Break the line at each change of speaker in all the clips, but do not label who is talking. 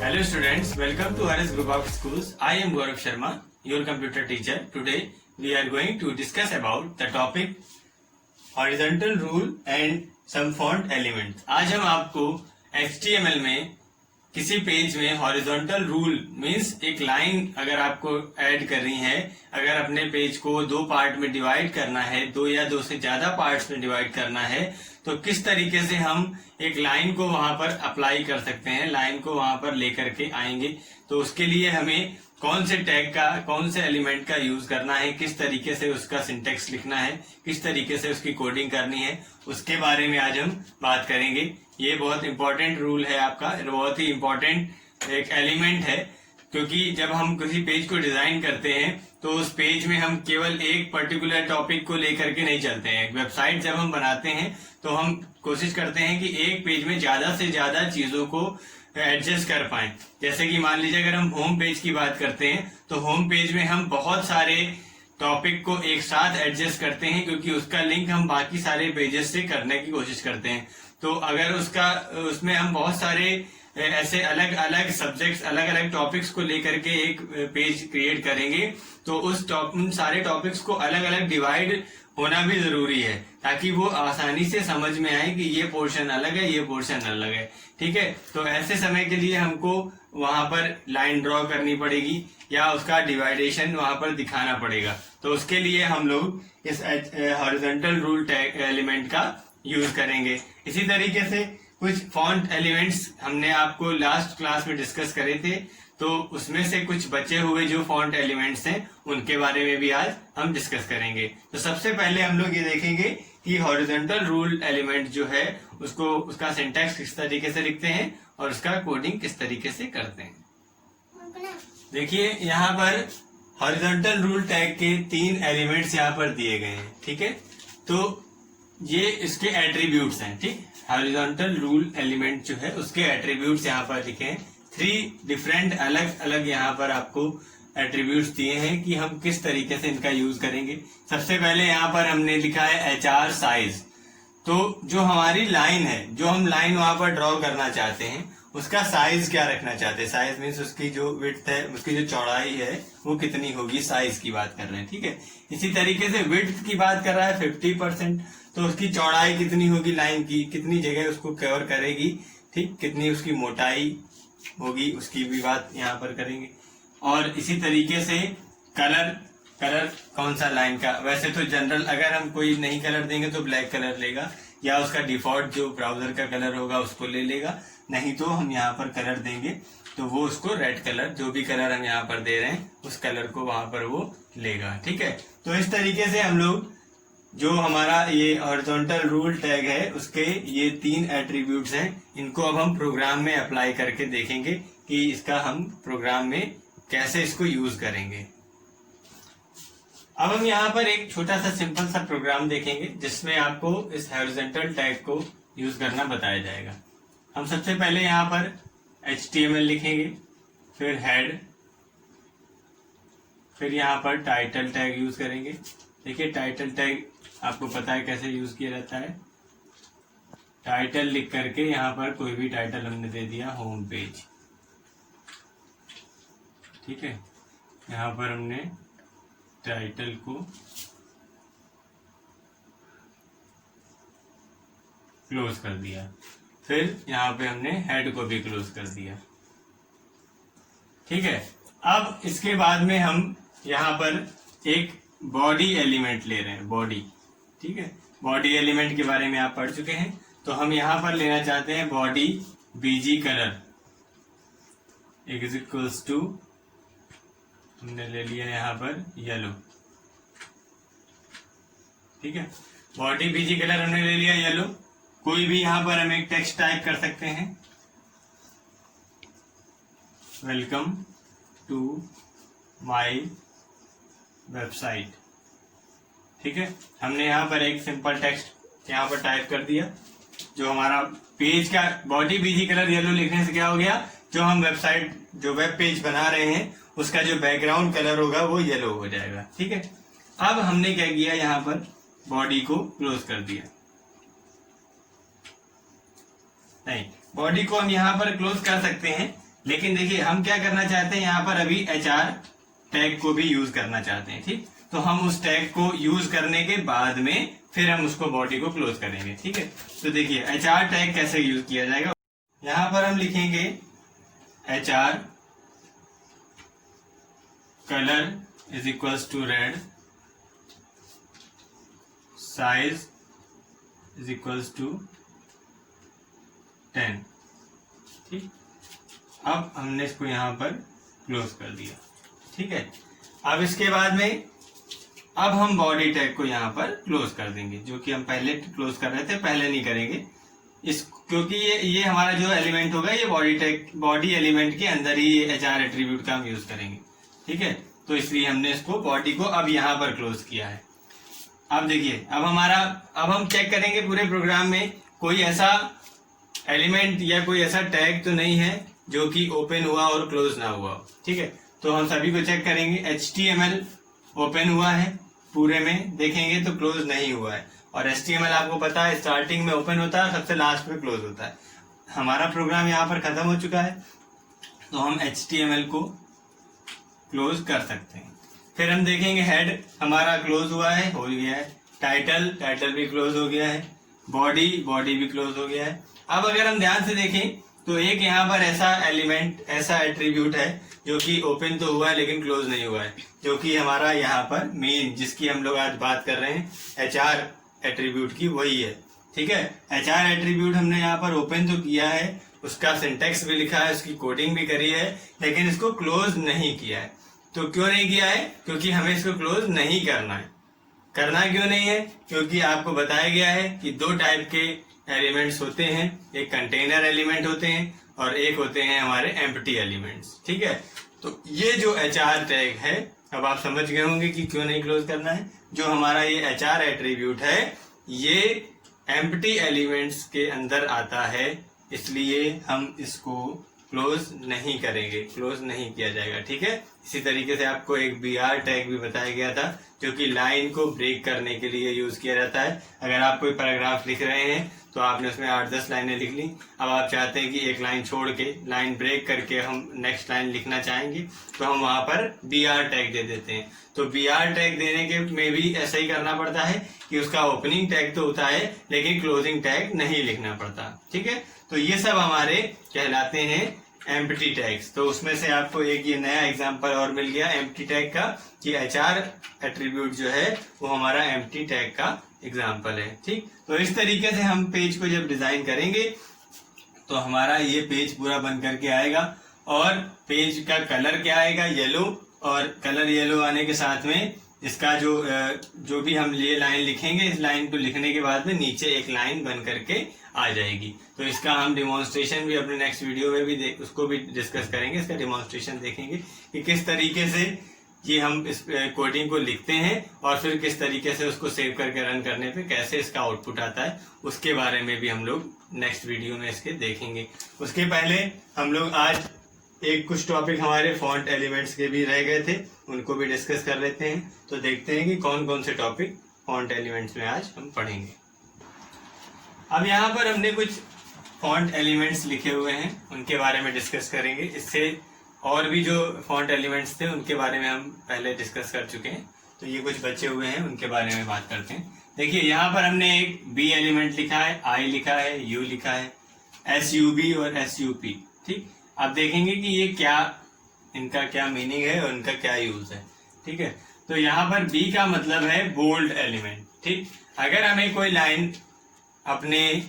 Hello students, welcome to RS Group of Schools. I am Gaurav Sharma, your computer teacher. Today we are going to discuss about the topic horizontal rule and some font elements. आज हम आपको HTML में किसी page में horizontal rule means एक line अगर आपको add करनी है, अगर अपने पेज को दो पार्ट में डिवाइड करना है, दो या दो से ज्यादा पार्ट्स में डिवाइड करना है, तो किस तरीके से हम एक लाइन को वहां पर अप्लाई कर सकते हैं, लाइन को वहां पर लेकर के आएंगे। तो उसके लिए हमें कौन से टैग का, कौन से एलिमेंट का यूज करना है, किस तरीके से उसका सिंटेक्स लिखना है, किस तरीके से उसकी कोडिंग करनी है, उसके बारे में आज हम बात करेंगे। ये बहुत इंपॉर्टेंट रूल है आपका, बहुत ही इंपॉर्टेंट एक एलिमेंट है, क्योंकि जब हम किसी पेज को डिजाइन करते हैं तो उस पेज में हम केवल एक पर्टिकुलर टॉपिक को लेकर के नहीं चलते हैं। वेबसाइट जब हम बनाते हैं तो हम कोशिश करते हैं कि एक पेज में ज्यादा से ज्यादा चीजों को एडजस्ट कर पाए। जैसे कि मान लीजिए अगर हम होम पेज की बात करते हैं तो होम पेज में हम बहुत सारे टॉपिक को एक साथ एडजस्ट करते हैं, क्योंकि उसका लिंक हम बाकी सारे पेजेस से करने की कोशिश करते हैं। तो अगर उसमें हम बहुत सारे ऐसे अलग अलग सब्जेक्ट्स, अलग अलग टॉपिक्स को लेकर के एक पेज क्रिएट करेंगे तो उन सारे टॉपिक्स को अलग अलग डिवाइड होना भी जरूरी है, ताकि वो आसानी से समझ में आए कि ये पोर्शन अलग है, ये पोर्शन अलग है। ठीक है, तो ऐसे समय के लिए हमको वहां पर लाइन ड्रॉ करनी पड़ेगी या उसका डिवाइडेशन वहां पर दिखाना पड़ेगा। तो उसके लिए हम लोग इस हॉरिजॉन्टल रूल टैग एलिमेंट का यूज करेंगे। इसी तरीके से कुछ फॉन्ट एलिमेंट्स हमने आपको लास्ट क्लास में डिस्कस करे थे, तो उसमें से कुछ बचे हुए जो फॉन्ट एलिमेंट्स हैं उनके बारे में भी आज हम डिस्कस करेंगे। तो सबसे पहले हम लोग ये देखेंगे कि हॉरिजॉन्टल रूल एलिमेंट जो है उसका सिंटैक्स किस तरीके से लिखते हैं और उसका कोडिंग किस तरीके से करते हैं। देखिए यहाँ पर हॉरिजॉन्टल रूल टैग के 3 एलिमेंट्स यहाँ पर दिए गए हैं। ठीक है, तो ये इसके एट्रीब्यूट्स हैं। ठीक, हॉरिजॉन्टल रूल एलिमेंट जो है उसके एट्रीब्यूट्स यहाँ पर लिखे हैं। 3 डिफरेंट अलग अलग यहाँ पर आपको एट्रीब्यूट्स दिए हैं कि हम किस तरीके से इनका यूज करेंगे। सबसे पहले यहाँ पर हमने लिखा है HR साइज। तो जो हमारी लाइन है, जो हम लाइन वहां पर ड्रॉ करना चाहते हैं, उसका साइज क्या रखना चाहते हैं। साइज मीन्स उसकी जो विड्थ है, उसकी जो चौड़ाई है वो कितनी होगी, साइज की बात कर रहे हैं। ठीक है, इसी तरीके से विड्थ की बात कर रहा है 50%, तो उसकी चौड़ाई कितनी होगी, लाइन की कितनी जगह उसको कवर करेगी, ठीक, कितनी उसकी मोटाई होगी, उसकी भी बात यहाँ पर करेंगे। और इसी तरीके से कलर कौन सा लाइन का, वैसे तो जनरल अगर हम कोई नहीं कलर देंगे तो ब्लैक कलर लेगा, या उसका डिफॉल्ट जो ब्राउजर का कलर होगा उसको ले लेगा, नहीं तो हम यहाँ पर कलर देंगे तो वो उसको रेड कलर, जो भी कलर हम यहाँ पर दे रहे हैं उस कलर को वहां पर वो लेगा। ठीक है, तो इस तरीके से हम लोग जो हमारा ये हॉरिजॉन्टल रूल टैग है उसके ये 3 एट्रीब्यूट्स हैं, इनको अब हम प्रोग्राम में अप्लाई करके देखेंगे कि इसका हम प्रोग्राम में कैसे इसको यूज करेंगे। अब हम यहाँ पर एक छोटा सा सिंपल सा प्रोग्राम देखेंगे जिसमें आपको इस हॉरिजॉन्टल टैग को यूज करना बताया जाएगा। हम सबसे पहले यहाँ पर HTML लिखेंगे, फिर हेड, फिर यहाँ पर टाइटल टैग यूज करेंगे। देखिए टाइटल टैग आपको पता है कैसे यूज किया जाता है। टाइटल लिख करके यहाँ पर कोई भी टाइटल हमने दे दिया, होम पेज। ठीक है, यहाँ पर हमने टाइटल को क्लोज कर दिया, फिर यहाँ पे हमने हेड को भी क्लोज कर दिया। ठीक है, अब इसके बाद में हम यहाँ पर एक बॉडी एलिमेंट ले रहे हैं, बॉडी। ठीक है, बॉडी एलिमेंट के बारे में आप पढ़ चुके हैं, तो हम यहाँ पर लेना चाहते हैं body BG colour equals to, हमने ले लिया यहाँ पर येलो। ठीक है, बॉडी BG कलर हमने ले लिया येलो। कोई भी यहाँ पर हम एक टेक्स्ट टाइप कर सकते हैं, वेलकम टू माय वेबसाइट। ठीक है, हमने यहाँ पर एक सिंपल टेक्स्ट यहाँ पर टाइप कर दिया। जो हमारा पेज का बॉडी BG कलर येलो लिखने से क्या हो गया, जो हम वेबसाइट, जो वेब पेज बना रहे हैं उसका जो बैकग्राउंड कलर होगा वो येलो हो जाएगा। ठीक है, अब हमने क्या किया, यहाँ पर बॉडी को क्लोज कर दिया। नहीं, बॉडी को हम यहाँ पर क्लोज कर सकते हैं, लेकिन देखिए हम क्या करना चाहते हैं, यहाँ पर अभी HR टैग को भी यूज करना चाहते हैं। ठीक, तो हम उस टैग को यूज करने के बाद में फिर हम उसको बॉडी को क्लोज करेंगे। ठीक है, तो देखिए HR टैग कैसे यूज किया जाएगा। यहाँ पर हम लिखेंगे HR colour is equals to red, size is equals to 10। ठीक, अब हमने इसको यहां पर क्लोज कर दिया। ठीक है, अब इसके बाद में अब हम बॉडी टैग को यहां पर क्लोज कर देंगे, जो कि हम पहले क्लोज कर रहे थे, पहले नहीं करेंगे इस, क्योंकि ये हमारा जो एलिमेंट होगा ये बॉडी एलिमेंट के अंदर ही ये HR एट्रीब्यूट का हम यूज करेंगे। ठीक है, तो इसलिए हमने इसको बॉडी को अब यहां पर क्लोज किया है। अब देखिए अब हम चेक करेंगे पूरे प्रोग्राम में कोई ऐसा एलिमेंट या कोई ऐसा टैग तो नहीं है जो कि ओपन हुआ और क्लोज ना हुआ। ठीक है, तो हम सभी को चेक करेंगे। HTML ओपन हुआ है, पूरे में देखेंगे तो क्लोज नहीं हुआ है, और HTML आपको पता है स्टार्टिंग में ओपन होता है, सबसे लास्ट में क्लोज होता है। हमारा प्रोग्राम यहाँ पर खत्म हो चुका है, तो हम HTML को क्लोज कर सकते हैं। फिर हम देखेंगे हेड हमारा क्लोज हुआ है, हो गया है। टाइटल भी क्लोज हो गया है। बॉडी भी क्लोज हो गया है। अब अगर हम ध्यान से देखें तो एक यहाँ पर ऐसा एलिमेंट, ऐसा एट्रीब्यूट है जो कि ओपन तो हुआ है लेकिन क्लोज नहीं हुआ है, जो कि हमारा यहाँ पर मेन, जिसकी हम लोग आज बात कर रहे हैं HR एट्रीब्यूट की, वही है। ठीक है, HR एट्रीब्यूट हमने यहाँ पर ओपन तो किया है, उसका सिंटेक्स भी लिखा है, उसकी कोडिंग भी करी है, लेकिन इसको क्लोज नहीं किया है। तो क्यों नहीं किया है? क्योंकि हमें इसको क्लोज नहीं करना है। करना क्यों नहीं है? क्योंकि आपको बताया गया है कि दो टाइप के एलिमेंट्स होते हैं, एक कंटेनर एलिमेंट होते हैं और एक होते हैं हमारे एम्प्टी एलिमेंट्स। ठीक है, तो ये जो HR टैग है, अब आप समझ गए होंगे कि क्यों नहीं क्लोज करना है। जो हमारा ये HR एट्रीब्यूट है ये एम्प्टी एलिमेंट्स के अंदर आता है, इसलिए हम इसको क्लोज नहीं करेंगे, क्लोज नहीं किया जाएगा। ठीक है, इसी तरीके से आपको एक BR टैग भी बताया गया था, जो कि लाइन को ब्रेक करने के लिए यूज किया जाता है। अगर आप कोई पैराग्राफ लिख रहे हैं तो आपने उसमें 8-10 लाइनें लिख ली, अब आप चाहते हैं कि एक लाइन छोड़ के, लाइन ब्रेक करके हम नेक्स्ट लाइन लिखना चाहेंगे, तो हम वहां पर BR टैग दे देते हैं। तो BR टैग देने के में भी ऐसा ही करना पड़ता है कि उसका ओपनिंग टैग तो होता है लेकिन क्लोजिंग टैग नहीं लिखना पड़ता। ठीक है, तो ये सब हमारे कहलाते हैं एम्प्टी टैग्स। तो उसमें से आपको एक ये नया एग्जांपल और मिल गया एम्प्टी टैग का, कि HR एट्रीब्यूट जो है वो हमारा एम्प्टी टैग का एग्जांपल है। ठीक, तो इस तरीके से हम पेज को जब डिजाइन करेंगे तो हमारा ये पेज पूरा बन करके आएगा, और पेज का कलर क्या आएगा? येलो, और कलर येलो आने के साथ में इसका जो भी हम ये लाइन लिखेंगे, इस लाइन को लिखने के बाद में नीचे एक लाइन बन करके आ जाएगी। तो इसका हम डिमॉन्स्ट्रेशन भी अपने नेक्स्ट वीडियो में भी उसको भी डिस्कस करेंगे, इसका डिमॉन्स्ट्रेशन देखेंगे कि किस तरीके से ये हम इस कोडिंग को लिखते हैं और फिर किस तरीके से उसको सेव करके रन करने पे कैसे इसका आउटपुट आता है, उसके बारे में भी हम लोग नेक्स्ट वीडियो में इसके देखेंगे। उसके पहले हम लोग आज कुछ टॉपिक हमारे फॉन्ट एलिमेंट्स के भी रह गए थे, उनको भी डिस्कस कर लेते हैं। तो देखते हैं कि कौन कौन से टॉपिक फॉन्ट एलिमेंट्स में आज हम पढ़ेंगे। अब यहाँ पर हमने कुछ फॉन्ट एलिमेंट्स लिखे हुए हैं, उनके बारे में डिस्कस करेंगे। इससे और भी जो फॉन्ट एलिमेंट्स थे उनके बारे में हम पहले डिस्कस कर चुके हैं, तो ये कुछ बचे हुए हैं, उनके बारे में बात करते हैं। देखिए यहाँ पर हमने एक B एलिमेंट लिखा है, I लिखा है, U लिखा है, SUB और SUP। ठीक, आप देखेंगे कि ये क्या, इनका क्या मीनिंग है और इनका क्या यूज है। ठीक है, तो यहाँ पर B का मतलब है बोल्ड एलिमेंट। ठीक, अगर हमें कोई लाइन अपने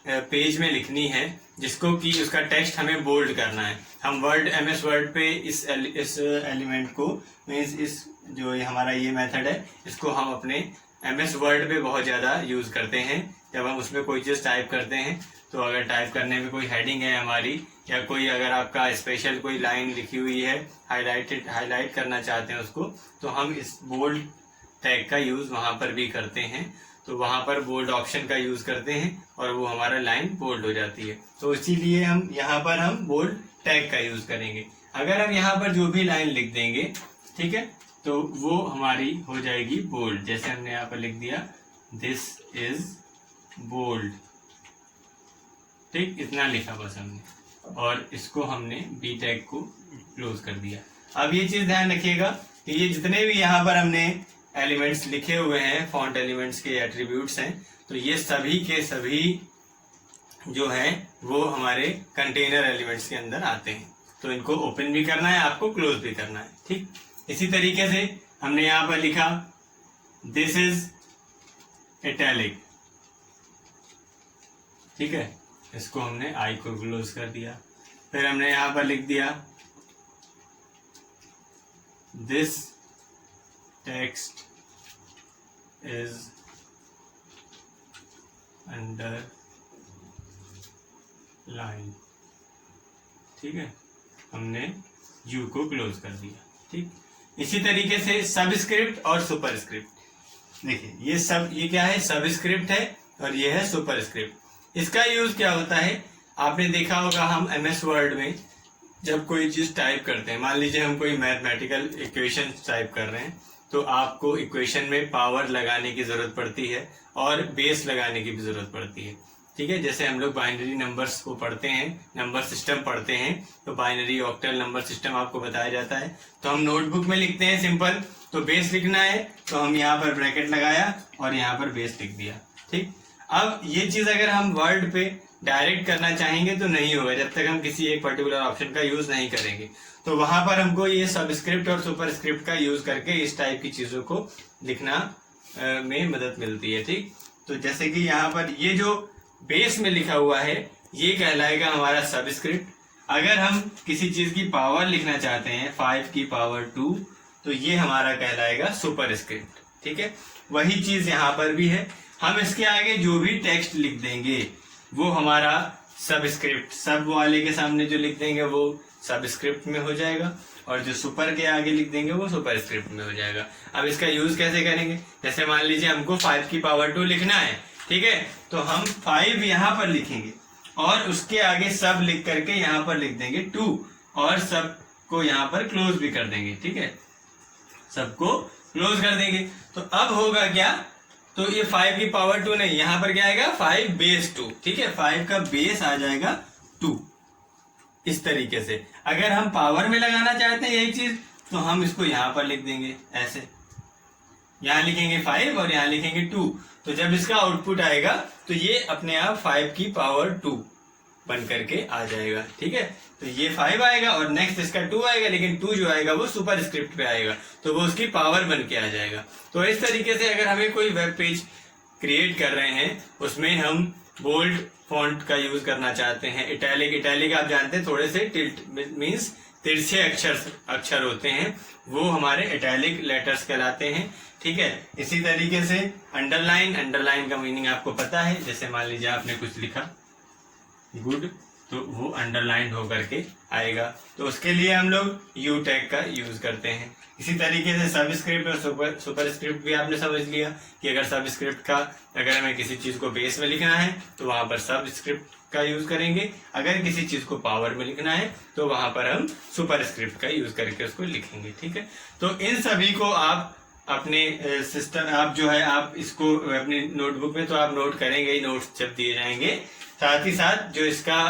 पेज में लिखनी है जिसको कि उसका टेक्स्ट हमें बोल्ड करना है, हम MS वर्ड पे इस एलिमेंट को, मीन्स इस जो हमारा ये मेथड है, इसको हम अपने MS वर्ड पे बहुत ज्यादा यूज करते हैं। जब हम उसमें कोई चीज टाइप करते हैं तो अगर टाइप करने में कोई हेडिंग है हमारी, या कोई अगर आपका स्पेशल कोई लाइन लिखी हुई है, हाईलाइट करना चाहते हैं उसको, तो हम इस बोल्ड टैग का यूज वहां पर भी करते हैं। तो वहां पर बोल्ड ऑप्शन का यूज करते हैं और वो हमारा लाइन बोल्ड हो जाती है। तो इसीलिए हम यहाँ पर हम बोल्ड टैग का यूज करेंगे। अगर हम यहाँ पर जो भी लाइन लिख देंगे, ठीक है, तो वो हमारी हो जाएगी बोल्ड। जैसे हमने यहाँ पर लिख दिया दिस इज बोल्ड। ठीक, इतना लिखा बस हमने, और इसको हमने बी टैग को क्लोज कर दिया। अब ये चीज ध्यान रखिएगा कि ये जितने भी यहाँ पर हमने एलिमेंट्स लिखे हुए हैं, फॉन्ट एलिमेंट्स के एट्रीब्यूट्स हैं, तो ये सभी के सभी जो हैं वो हमारे कंटेनर एलिमेंट्स के अंदर आते हैं। तो इनको ओपन भी करना है, आपको क्लोज भी करना है। ठीक, इसी तरीके से हमने यहाँ पर लिखा दिस इज इटैलिक, ठीक है, इसको हमने आई को क्लोज कर दिया। फिर हमने यहाँ पर लिख दिया this text is under line, ठीक है, हमने यू को क्लोज कर दिया। ठीक, इसी तरीके से सबस्क्रिप्ट और सुपरस्क्रिप्ट, देखिए ये क्या है, सबस्क्रिप्ट है और ये है सुपरस्क्रिप्ट। इसका यूज क्या होता है, आपने देखा होगा हम एमएस वर्ड में जब कोई चीज टाइप करते हैं, मान लीजिए हम कोई मैथमेटिकल इक्वेशन टाइप कर रहे हैं, तो आपको इक्वेशन में पावर लगाने की जरूरत पड़ती है और बेस लगाने की भी जरूरत पड़ती है। ठीक है, जैसे हम लोग बाइनरी नंबर्स को पढ़ते हैं, नंबर सिस्टम पढ़ते हैं, तो बाइनरी ऑक्टल नंबर सिस्टम आपको बताया जाता है। तो हम नोटबुक में लिखते हैं सिंपल, तो बेस लिखना है तो हम यहाँ पर ब्रैकेट लगाया और यहाँ पर बेस लिख दिया। ठीक, अब ये चीज अगर हम वर्ड पे डायरेक्ट करना चाहेंगे तो नहीं होगा जब तक हम किसी एक पर्टिकुलर ऑप्शन का यूज नहीं करेंगे। तो वहां पर हमको ये सबस्क्रिप्ट और सुपरस्क्रिप्ट का यूज करके इस टाइप की चीजों को लिखना में मदद मिलती है। ठीक, तो जैसे कि यहाँ पर ये जो बेस में लिखा हुआ है ये कहलाएगा हमारा सबस्क्रिप्ट। अगर हम किसी चीज की पावर लिखना चाहते हैं 5 की पावर 2, तो ये हमारा कहलाएगा सुपरस्क्रिप्ट। ठीक है, वही चीज यहाँ पर भी है, हम इसके आगे जो भी टेक्स्ट लिख देंगे वो हमारा सबस्क्रिप्ट, सब वाले के सामने जो लिख देंगे वो सबस्क्रिप्ट में हो जाएगा, और जो सुपर के आगे लिख देंगे वो सुपरस्क्रिप्ट में हो जाएगा। अब इसका यूज कैसे करेंगे, जैसे मान लीजिए हमको 5 की पावर 2 लिखना है, ठीक है, तो हम 5 यहाँ पर लिखेंगे और उसके आगे सब लिख करके यहाँ पर लिख देंगे 2, और सब को यहाँ पर क्लोज भी कर देंगे। ठीक है, सबको क्लोज कर देंगे। तो अब होगा क्या, तो ये 5 की पावर 2 नहीं, यहाँ पर क्या आएगा 5 बेस 2। ठीक है, 5 का बेस आ जाएगा 2। इस तरीके से अगर हम पावर में लगाना चाहते हैं यही चीज, तो हम इसको यहाँ पर लिख देंगे ऐसे, यहाँ लिखेंगे 5 और यहाँ लिखेंगे 2, तो जब इसका आउटपुट आएगा तो ये अपने आप 5 की पावर 2 बन करके आ जाएगा। ठीक है, तो ये 5 आएगा और नेक्स्ट इसका 2 आएगा, लेकिन 2 जो आएगा वो सुपर स्क्रिप्ट पे आएगा, तो वो उसकी पावर बन के आ जाएगा। तो इस तरीके से अगर हमें कोई वेब पेज क्रिएट कर रहे हैं, उसमें हम बोल्ड फॉन्ट का यूज करना चाहते हैं, इटैलिक, इटैलिक आप जानते हैं थोड़े से टिल्ट मीन्स तिरछे अक्षर होते हैं, वो हमारे इटैलिक लेटर्स कहलाते हैं। ठीक है, इसी तरीके से अंडरलाइन, अंडरलाइन का मीनिंग आपको पता है, जैसे मान लीजिए आपने कुछ लिखा गुड, तो वो अंडरलाइन होकर के आएगा, तो उसके लिए हम लोग यू टैग का यूज करते हैं। इसी तरीके से सबस्क्रिप्ट और सुपरस्क्रिप्ट भी आपने समझ लिया कि अगर सबस्क्रिप्ट का अगर हमें किसी चीज को बेस में लिखना है तो वहां पर सबस्क्रिप्ट का यूज करेंगे, अगर किसी चीज को पावर में लिखना है तो वहां पर हम सुपरस्क्रिप्ट का यूज करके उसको लिखेंगे। ठीक है, तो इन सभी को आप अपने सिस्टम, आप जो है आप इसको अपनी नोटबुक में तो आप नोट करेंगे ही, नोट्स जब दिए जाएंगे, साथ ही साथ जो इसका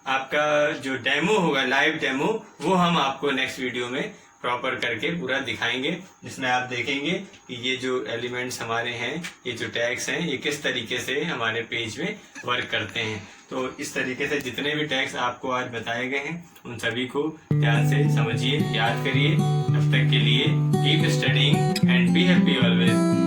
आपका जो डेमो होगा, लाइव डेमो, वो हम आपको नेक्स्ट वीडियो में प्रॉपर करके पूरा दिखाएंगे, जिसमें आप देखेंगे कि ये जो एलिमेंट्स हमारे हैं, ये जो टैग्स हैं, ये किस तरीके से हमारे पेज में वर्क करते हैं। तो इस तरीके से जितने भी टैग्स आपको आज बताए गए हैं उन सभी को ध्यान से समझिए, याद करिए। तब तक के लिए keep studying and be happy always.